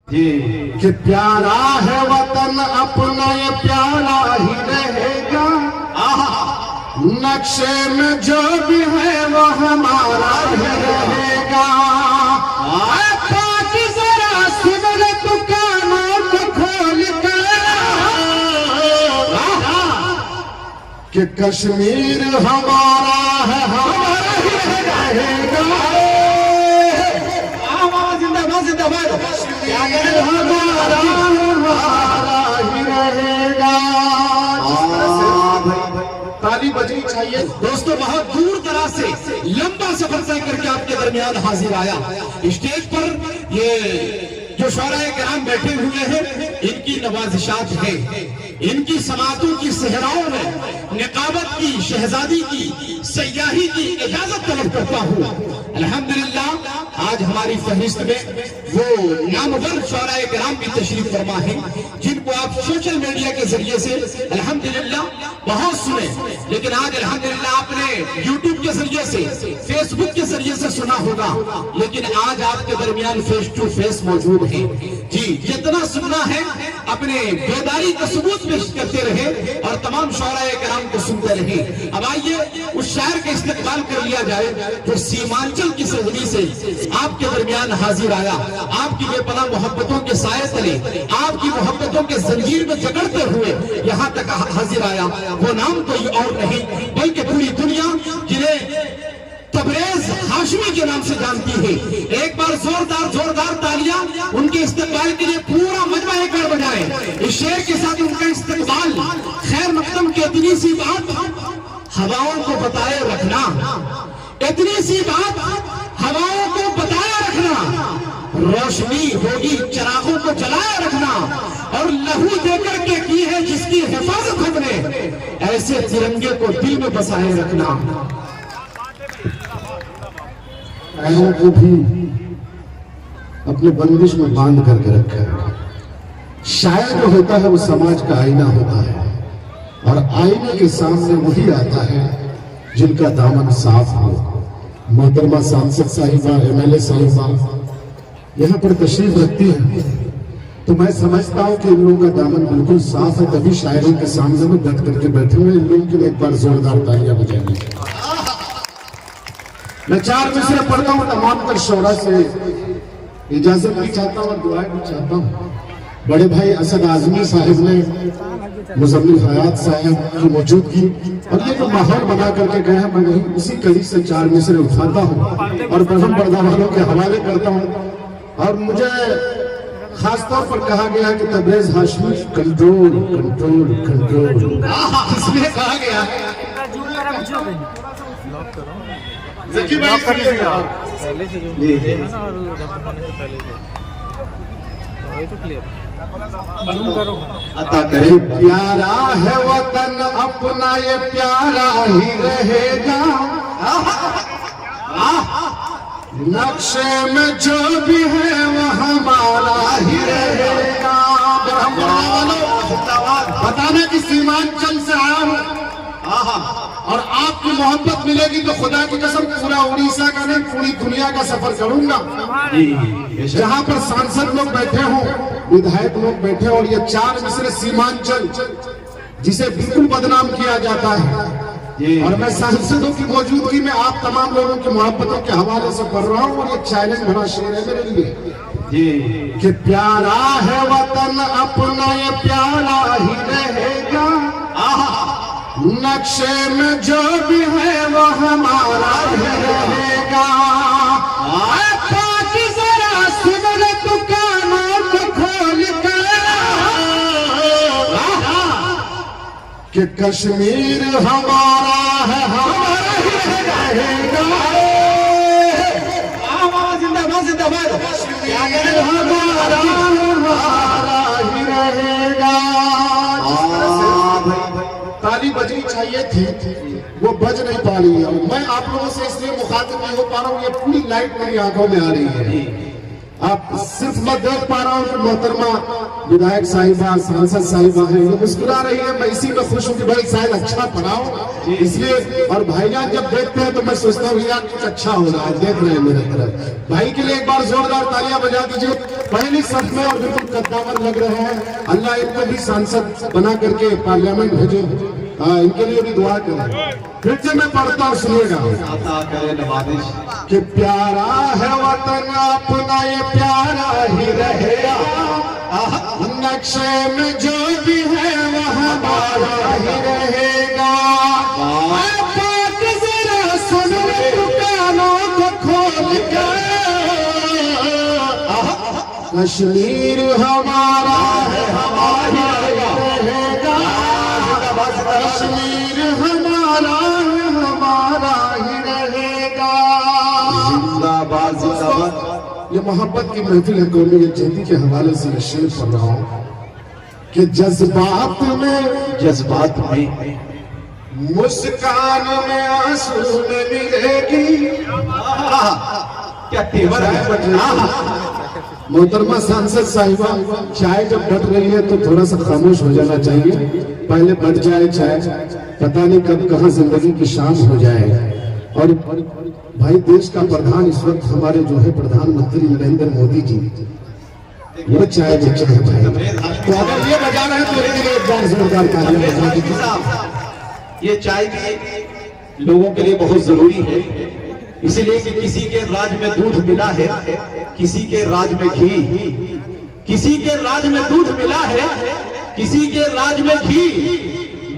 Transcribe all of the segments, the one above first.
कि प्यारा है वतन अपना ये प्यारा ही रहेगा। नक्शे में जो भी है वो हमारा ही रहेगा। जरा सुन तू कानों को खोल कर कि कश्मीर हमारा है, हमारा ही रहेगा। जिंदाबाद जिंदाबाद, हमारा हमारा ही रहेगा। ताली बजनी चाहिए। दोस्तों, बहुत दूर दराज से लंबा सफर तय करके आपके दरमियान हाजिर आया। स्टेज पर ये जो शोराए किराम बैठे हुए हैं, इनकी नवाजिशात है, इनकी समातों की सहराओं में निकाबत की, शहजादी की, सयाही की इजाजत तलब करता हूँ। अल्हम्दुलिल्लाह, आज हमारी फहरिस्त में वो नामवर शोराए किराम भी तशरीफ फरमा है, जिनको आप सोशल मीडिया के जरिए से अल्हम्दुलिल्लाह बहुत सुने, लेकिन आज अल्हम्दुलिल्लाह आपने यूट्यूब के जरिए से, फेसबुक के जरिए से सुना होगा, लेकिन आज आपके दरमियान फेस टू फेस मौजूद है। जी, जितना सुनना है अपने बेदारी का सबूत पेश करते रहे और तमाम शोराए किराम को सुनते रहे। अब आइए उस शायर का इस्तेमाल कर लिया जाए जो सीमांचल की सरजमी से आपके दरमियान हाजिर आया, आपकी बेपनाह मोहब्बतों के साए तले, आपकी मोहब्बतों के जंजीर में जकड़ते हुए यहाँ तक हाजिर आया। वो नाम कोई और नहीं बल्कि पूरी दुनिया जिन्हें तबरेज हाशमी के नाम से जानती है। एक बार जोरदार जोरदार तालियां उनके इस्तेमाल के लिए पूरा मजमा एक बार बजाएं। इस शेर के साथ उनका इस्तेमाल खैर मकदम की इतनी सी बात हवाओं को बताए रखना, इतनी सी बात हवाओं को बताए रखना, रोशनी होगी चिरागों को जलाए रखना, और लहू देकर के की है जिसकी हिफाजत हमने, ऐसे तिरंगे को दिल में बसाए रखना। पैरों को भी अपने बंदिश में बांध करके रखा है। शायर जो होता है वो समाज का आईना होता है, और आईने के सामने वही आता है जिनका दामन साफ हो। मोहतरमा सांसद साहिबा, एमएलए साहिबा यहाँ पर तशरीफ रखती है, तो मैं समझता हूँ कि इन लोगों का दामन बिल्कुल साफ है, तभी शायरों के सामने में डट करके बैठे हुए। इन लोगों के लिए एक बार जोरदार तालियां बजाएंगे। मैं 4 मिसरे पढ़ता हूँ, तमाम तर शोरा से इजाजत भी चाहता हूँ और दुआएं भी चाहता हूँ। बड़े भाई असद आजमी साहिब ने मुजम्मिल हयात साहब की मौजूदगी और ये जो माहौल बना करके गए हैं, मैं उसी कड़ी से 4 मिसरे उठाता हूँ और बरहम पर्दा वालों के हवाले करता हूँ। और मुझे खासतौर पर कहा गया कि Tabrez Hashmi control control control, इसलिए कहा गया अता करे। प्यारा है वतन अपना ये प्यारा ही रहेगा। नक्शे में जो भी है वो हमारा ही रहेगा। बताना कि सीमांचल से आया हूँ और आपकी मोहब्बत मिलेगी तो खुदा की कसम पूरा उड़ीसा का नहीं पूरी दुनिया का सफर करूंगा। जहां पर सांसद लोग बैठे हों, विधायक लोग बैठे, और ये 4 मिसरे सीमांचल जिसे बिल्कुल बदनाम किया जाता है, और मैं सांसदों की मौजूदगी में आप तमाम लोगों की मोहब्बतों के हवाले से पढ़ रहा हूँ। और ये चैलेंज भरा शेर है मेरे लिए कि प्यारा है वतन अपना ये प्यारा ही रहेगा। नक्शे में जो भी है वो हमारा ही रहेगा। जरा सुन तू कानों को खोल कर कि कश्मीर हमारा है, हमारा ही रहेगा। जिंदाबाद जिंदाबाद, हमारा हमारा ही रहेगा। ताली बजनी चाहिए थी, वो बज नहीं पा रही है। मैं आप लोगों से इसलिए मुखातिब नहीं हो पा रहा हूँ, ये पूरी लाइट मेरी आंखों में आ रही है। आप सिर्फ मैं देख पा रहा हूँ कि मोहतरमा विधायक साहिबा, सांसद साहिबा हैं, ये मुस्कुरा रही है। मैं इसी में खुश हूँ कि भाई शायद अच्छा पढ़ाओ इसलिए। और भाईजान जब देखते हैं तो मैं सोचता हूँ यार कुछ अच्छा हो रहा है, देख रहे हैं मेरे तरफ। भाई के लिए एक बार जोरदार तालियां बजा दीजिए। पहली सफ में और बिल्कुल कद्दावर लग रहे हैं। अल्लाह इनको भी सांसद बना करके पार्लियामेंट भेजे। इनके लिए भी दुआ करें। फिर से मैं पढ़ता हूँ, सुनिएगा। अता करे नवाजिश कि प्यारा है वतन अपना, ये प्यारा ही रहेगा। नक्शे में जो भी है वह हमारा ही रहेगा। बात जरा सुन कानों को खोल कर, कश्मीर हमारा है, हमारा रहेगा। कश्मीर हमारा है, हमारा ही रहेगा। जिंदाबाद जिंदाबाद। ये मोहब्बत की महफिल है कौमी जयंती के हवाले से मैं शेर पढ़ रहा हूँ कि जज्बात में मुस्कान में आंसू में मिलेगी। क्या तेवर है। मोहतरमा सांसद साहिबा, चाय जब बट रही है तो थोड़ा सा खामोश हो जाना चाहिए। पहले बट जाए चाय, पता नहीं कब कहाँ जिंदगी की शाम हो जाए। और भाई देश का प्रधान इस वक्त हमारे जो है प्रधानमंत्री नरेंद्र मोदी जी, वो चाय बेच रहे हैं भाई। तो अगर ये बजा रहे हैं तो इनके लिए एक बार जोरदार तालियां बजा दीजिए। ये चाय भी लोगों के लिए बहुत जरूरी है, इसलिए कि किसी के राज में दूध मिला है, किसी के राज में घी, किसी के राज में दूध मिला है, किसी के राज में घी।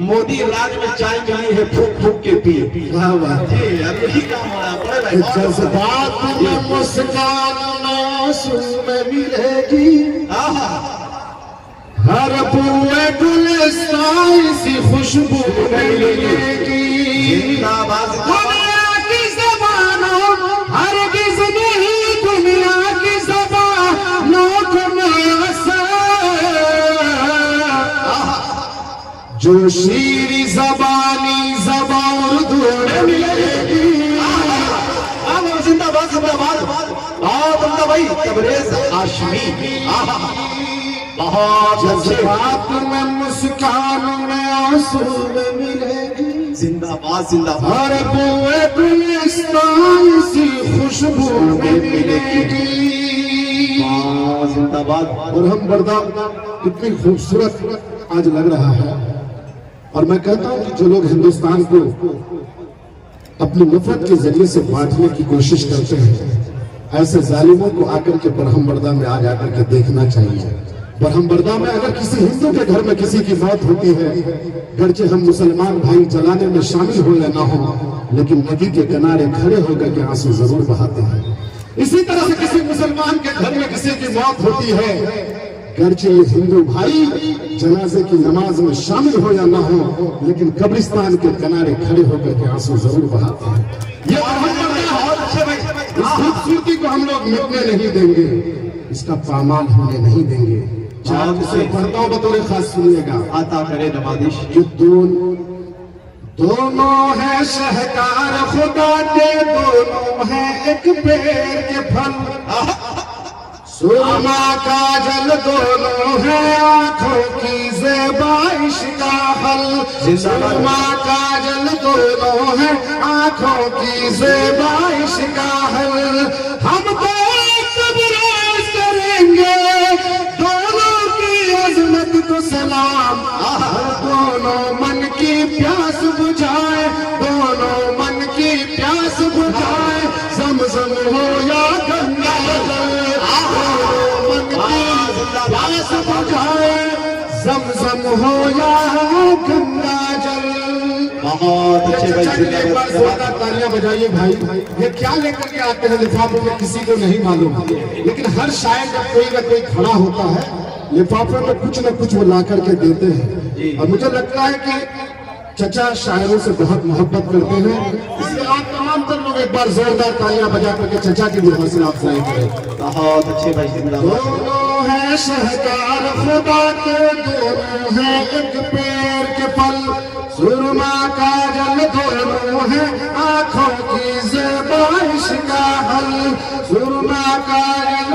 मोदी राज में चाय मिली है, फूक फूक के पिए। यही काम है। जज्बात में मुस्कान आंसू में मिलेगी। हर बुए गुलिस्तान सी खुशबू मिलेगी। दुनिया की ज़बानों हरगिज़ नहीं, दुनिया की ज़बानों को जो शीरी ज़बानी ज़बां उर्दू में मिलेगी। जिंदाबाद जिंदाबाद। बंदा भाई तबरेज हाशमी। बहुत जज्बात में मुस्कान में आंसू में मिलेगी। जिंदाबाद जिंदाबाद। हर बुए गुलिस्तान सी खुशबू में मिलेगी। जिंदाबाद। और हम बर्दा कितनी खूबसूरत आज लग रहा है। और मैं कहता हूं कि जो लोग हिंदुस्तान को अपनी नफरत के जरिए से बांटने की कोशिश करते हैं, ऐसे जालिमों को आकर के बरहमबर्दा में आ जाकर के देखना चाहिए। बरहमबर्दा में अगर किसी हिंदू के घर में किसी की मौत होती है, गरचे हम मुसलमान भाई जलाने में शामिल हो या ना हो, लेकिन नदी के किनारे खड़े होकर के आंसू जरूर बहाते हैं। इसी तरह से किसी मुसलमान के घर में किसी की मौत होती है, गरचे ये हिंदू भाई जनाजे की नमाज में शामिल हो या ना हो, लेकिन कब्रिस्तान के किनारे खड़े होकर के आंसू जरूर बहाते हैं। ये इस खूबसूरती को हम लोग मिटने नहीं देंगे, इसका पामाल होने नहीं देंगे। से पढ़ता हूँ बतौर खास, सुनिएगा। आता करे नवाजिश। कि दोनों है शहकार खुदा के, दोनों है एक पेड़ के फल। सुरमा काजल दोनों है आंखों की ज़ेबाइश का हल। सुरमा काजल दोनों है आंखों की ज़ेबाइश का हल। हम तो तबरेज़ करेंगे दोनों की अज़मत को सलाम। दोनों मन की प्यास बुझाए, दोनों मन की प्यास बुझाए। ज़मज़म हो या गंगा प्यास बुझाए, ज़मज़म हो या गंगा जल। बहुत अच्छे भाई, तालियां बजाइए भाई। ये क्या लेकर के आते हैं लिफाफे में किसी को नहीं मालूम, लेकिन हर शायर जब कोई ना कोई खड़ा होता है लिफाफे में कुछ न कुछ वो ला करके देते हैं। और मुझे लगता है कि चचा शायरों से बहुत मोहब्बत करते हैं, इसलिए आप तमाम तर लोग एक बार जोरदार तालियां बजा करके चचा की भी हौसला अफजाई करें। बहुत अच्छे भाई। दोनों है शहकार खुदा के, दोनों है एक पेड़ के फल। सुरमा काजल दोनों है आंखों की ज़ेबाइश का हल। सुरमा काजल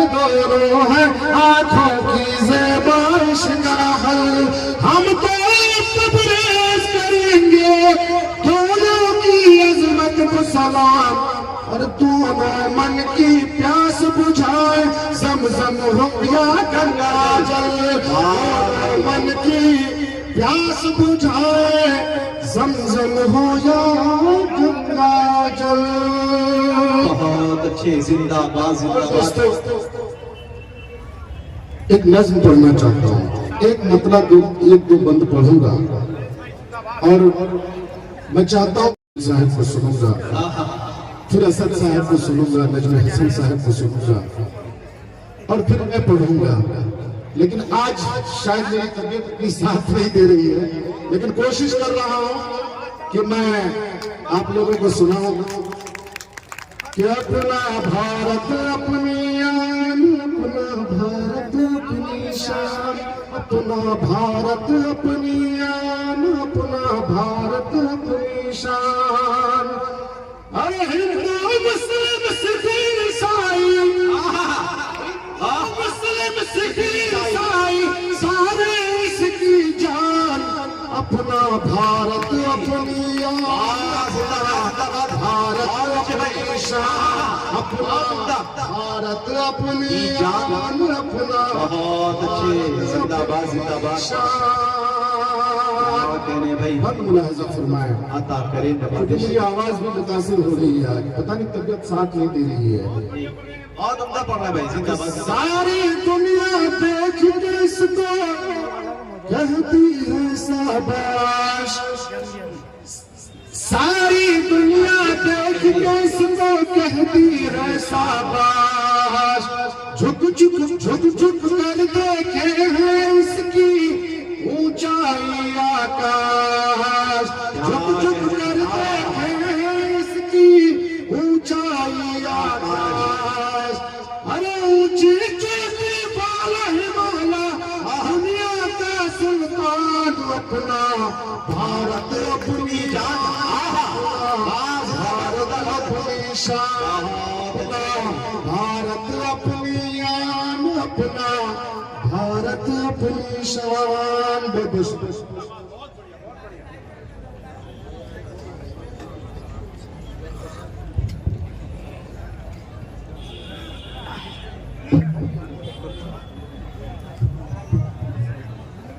रो है आंखों की ज़ेबाइश का हल। हम तो तबरेज़ करेंगे दोनों की अजमत को सलाम, और दोनों मन की प्यास बुझाए ज़मज़म हो या गंगा जल। दोनों मन की प्यास बुझाए ज़मज़म हो या गंगा जल। बहुत अच्छे, जिंदाबाद जिंदाबाद। दोस्तों, एक नज्म पढ़ना चाहता हूँ, एक मतलब एक दो बंद पढ़ूंगा और मैं चाहता हूँ साहब को सुनूंगा, फिर असद साहब को सुनूंगा, नजम हसन साहब को सुनूंगा और फिर मैं पढ़ूंगा। लेकिन आज शायद मेरी तबीयत इतनी साथ नहीं दे रही है, लेकिन कोशिश कर रहा हूँ कि मैं आप लोगों को सुनाऊं कि अपना भारत अपनी आन, अपना भारत अपनी शान, अपना भारत अपनी आन, अपना भारत अपनी शान। अरे हिंदू मुस्लिम सिख ईसाई, मुस्लिम सिख ईसाई सारे इसकी जान। अपना भारत अपनी आन, भारत अपनी शान, अपना भारत अपनी जान, अपना बहुत अच्छे, जिंदाबाद जिंदाबाद। कहने भाई बहुत मुलाहिजा फरमाए, अता करें क्योंकि मेरी आवाज भी मुतासिर हो रही है, पता नहीं तबीयत साथ नहीं दे रही है। बहुत उम्दा पढ़ रहा है भाई, जिंदाबाद। सारी दुनिया देख के इसको कहती है शाबाश, सारी दुनिया देख के इसको कहती है शाबाश। झुक झुक झुक झुक कर देखे हैं इसकी ऊंचाई आकाश, झुक झुक कर देखे हैं इसकी ऊंचाई आकाश। अरे ऊंची चोटी वाला हिमालय दुनिया का सुल्तान, अपना भारत अपनी जान, भारत अपनी शान, अपना भारत अपनी आन, अपना भारत अपनी शान।